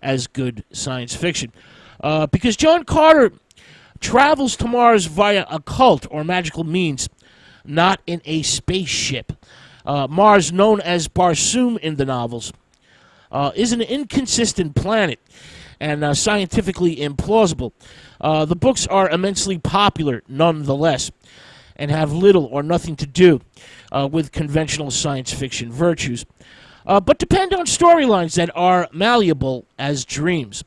as good science fiction. Because John Carter travels to Mars via occult or magical means, not in a spaceship. Mars, known as Barsoom in the novels, is an inconsistent planet and scientifically implausible. The books are immensely popular nonetheless and have little or nothing to do with conventional science fiction virtues, but depend on storylines that are malleable as dreams,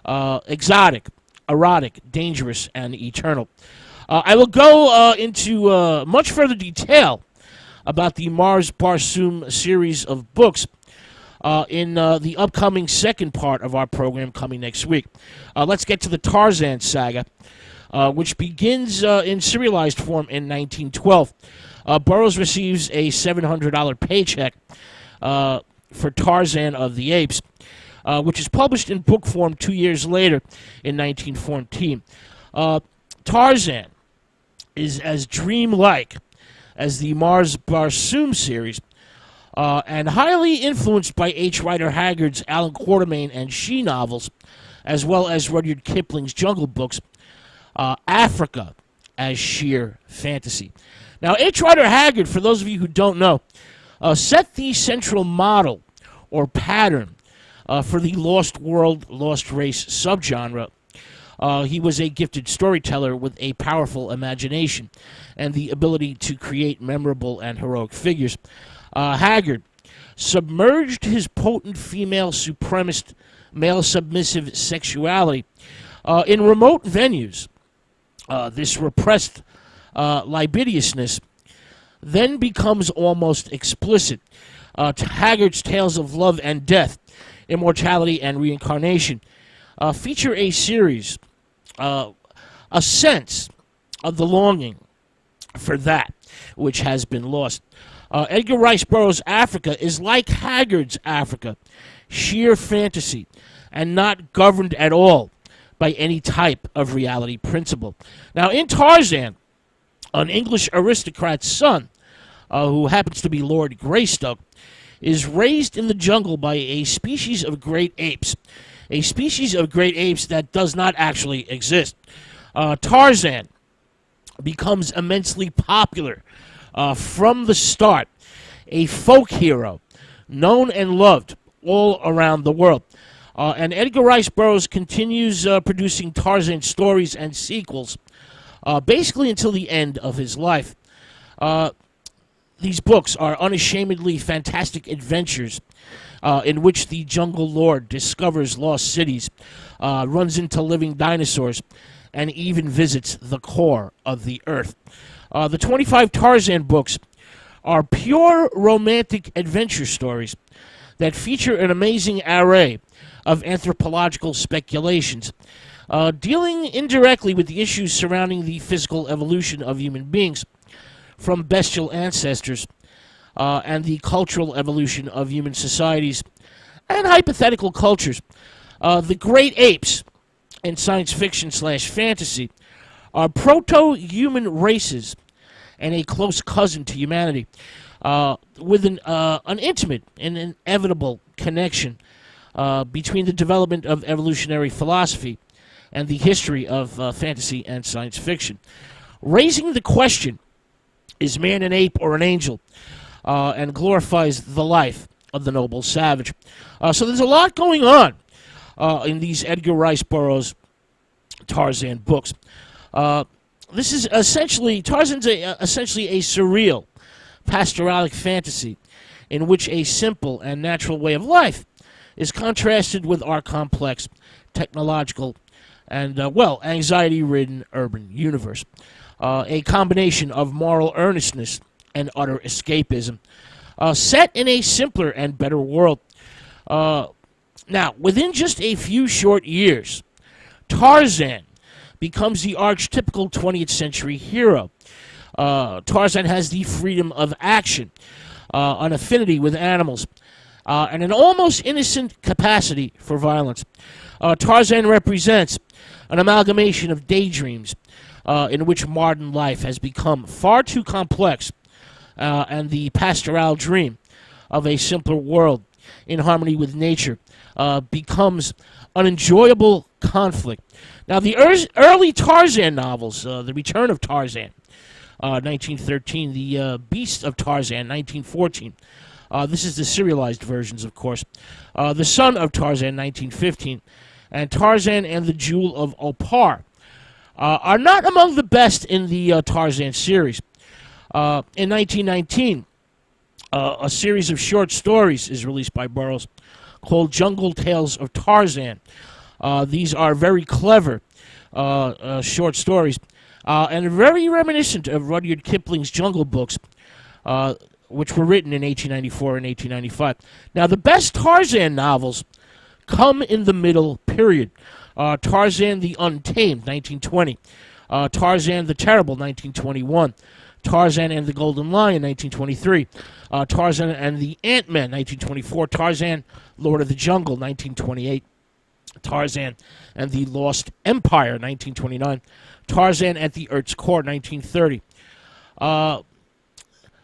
exotic, erotic, dangerous, and eternal. I will go into much further detail about the Mars Barsoom series of books in the upcoming second part of our program coming next week. Let's get to the Tarzan saga, which begins in serialized form in 1912. Burroughs receives a $700 paycheck for Tarzan of the Apes, which is published in book form 2 years later in 1914. Tarzan is as dreamlike as the Mars Barsoom series, and highly influenced by H. Rider Haggard's Alan Quatermain and She novels, as well as Rudyard Kipling's Jungle Books. Africa as sheer fantasy. Now, H. Rider Haggard, for those of you who don't know, set the central model or pattern for the Lost World, Lost Race subgenre. He was a gifted storyteller with a powerful imagination and the ability to create memorable and heroic figures. Haggard submerged his potent female supremacist, male submissive sexuality in remote venues. This repressed libidinousness then becomes almost explicit. Haggard's tales of love and death, immortality and reincarnation feature a series, a sense of the longing for that which has been lost. Edgar Rice Burroughs' Africa is like Haggard's Africa, sheer fantasy, and not governed at all by any type of reality principle. Now, in Tarzan, an English aristocrat's son, who happens to be Lord Greystoke, is raised in the jungle by a species of great apes, that does not actually exist. Tarzan becomes immensely popular from the start, a folk hero, known and loved all around the world. And Edgar Rice Burroughs continues producing Tarzan stories and sequels, basically until the end of his life. These books are unashamedly fantastic adventures in which the jungle lord discovers lost cities, runs into living dinosaurs, and even visits the core of the earth. The 25 Tarzan books are pure romantic adventure stories that feature an amazing array of anthropological speculations, dealing indirectly with the issues surrounding the physical evolution of human beings from bestial ancestors and the cultural evolution of human societies and hypothetical cultures. The great apes in science fiction / fantasy are proto-human races and a close cousin to humanity, with an intimate and inevitable connection between the development of evolutionary philosophy and the history of fantasy and science fiction. Raising the question, is man an ape or an angel, and glorifies the life of the noble savage. So there's a lot going on in these Edgar Rice Burroughs Tarzan books. This is essentially, Tarzan's essentially a surreal, pastoralic fantasy in which a simple and natural way of life is contrasted with our complex, technological, and, anxiety-ridden urban universe. A combination of moral earnestness and utter escapism, set in a simpler and better world. Now, within just a few short years, Tarzan becomes the archetypical 20th century hero. Tarzan has the freedom of action, an affinity with animals, and an almost innocent capacity for violence. Tarzan represents an amalgamation of daydreams in which modern life has become far too complex, and the pastoral dream of a simpler world in harmony with nature, becomes an enjoyable conflict. Now, the early Tarzan novels, The Return of Tarzan, 1913, The Beast of Tarzan, 1914. This is the serialized versions, of course. The Son of Tarzan, 1915, and Tarzan and the Jewel of Opar are not among the best in the Tarzan series. In 1919, a series of short stories is released by Burroughs called Jungle Tales of Tarzan. These are very clever short stories and very reminiscent of Rudyard Kipling's Jungle Books, which were written in 1894 and 1895. Now, the best Tarzan novels come in the middle period. Tarzan the Untamed, 1920. Tarzan the Terrible, 1921. Tarzan and the Golden Lion, 1923. Tarzan and the Ant-Man, 1924. Tarzan, Lord of the Jungle, 1928. Tarzan and the Lost Empire, 1929. Tarzan at the Earth's Core, 1930.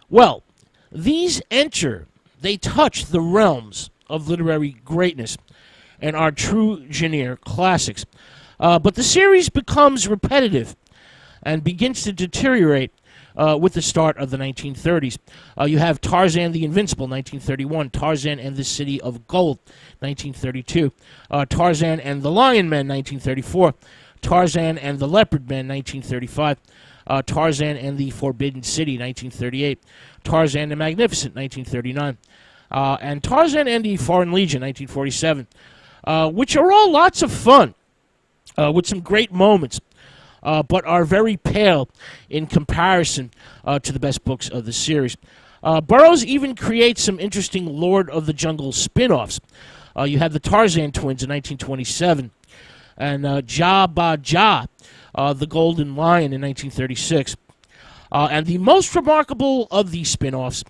Well, these they touch the realms of literary greatness and are true genre classics. But the series becomes repetitive and begins to deteriorate with the start of the 1930s. You have Tarzan the Invincible, 1931. Tarzan and the City of Gold, 1932. Tarzan and the Lion Men, 1934. Tarzan and the Leopard Men, 1935. Tarzan and the Forbidden City, 1938. Tarzan the Magnificent, 1939. And Tarzan and the Foreign Legion, 1947. Which are all lots of fun, with some great moments, but are very pale in comparison to the best books of the series. Burroughs even creates some interesting Lord of the Jungle spin-offs. You have the Tarzan twins in 1927, and Ja, the Golden Lion in 1936. And the most remarkable of these spin-offs,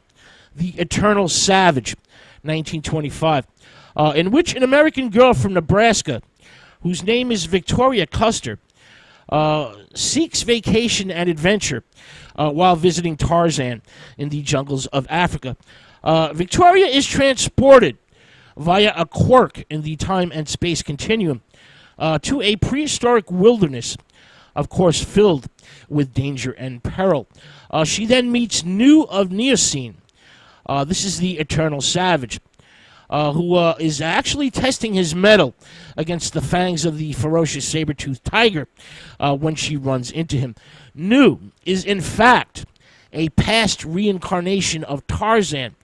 The Eternal Savage, 1925, in which an American girl from Nebraska, whose name is Victoria Custer, seeks vacation and adventure while visiting Tarzan in the jungles of Africa. Victoria is transported via a quirk in the time and space continuum to a prehistoric wilderness, of course filled with danger and peril. She then meets New of Neoscene. This is the Eternal Savage, who is actually testing his mettle against the fangs of the ferocious saber-toothed tiger when she runs into him. New is, in fact, a past reincarnation of Tarzan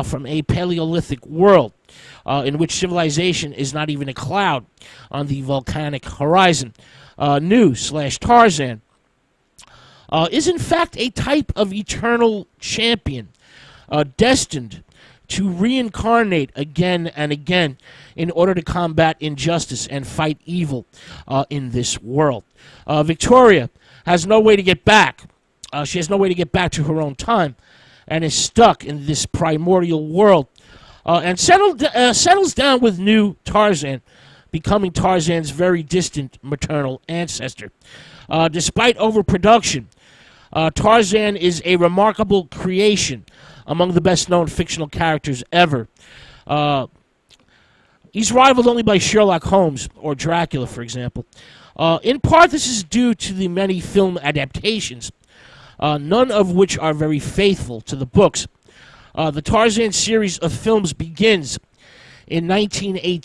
from a Paleolithic world in which civilization is not even a cloud on the volcanic horizon. New/Tarzan is, in fact, a type of eternal champion destined to reincarnate again and again in order to combat injustice and fight evil in this world. Victoria has no way to get back. She has no way to get back to her own time and is stuck in this primordial world and settles down with New Tarzan, becoming Tarzan's very distant maternal ancestor. Despite overproduction, Tarzan is a remarkable creation among the best-known fictional characters ever. He's rivaled only by Sherlock Holmes or Dracula, for example. In part, this is due to the many film adaptations, none of which are very faithful to the books. The Tarzan series of films begins in 1918.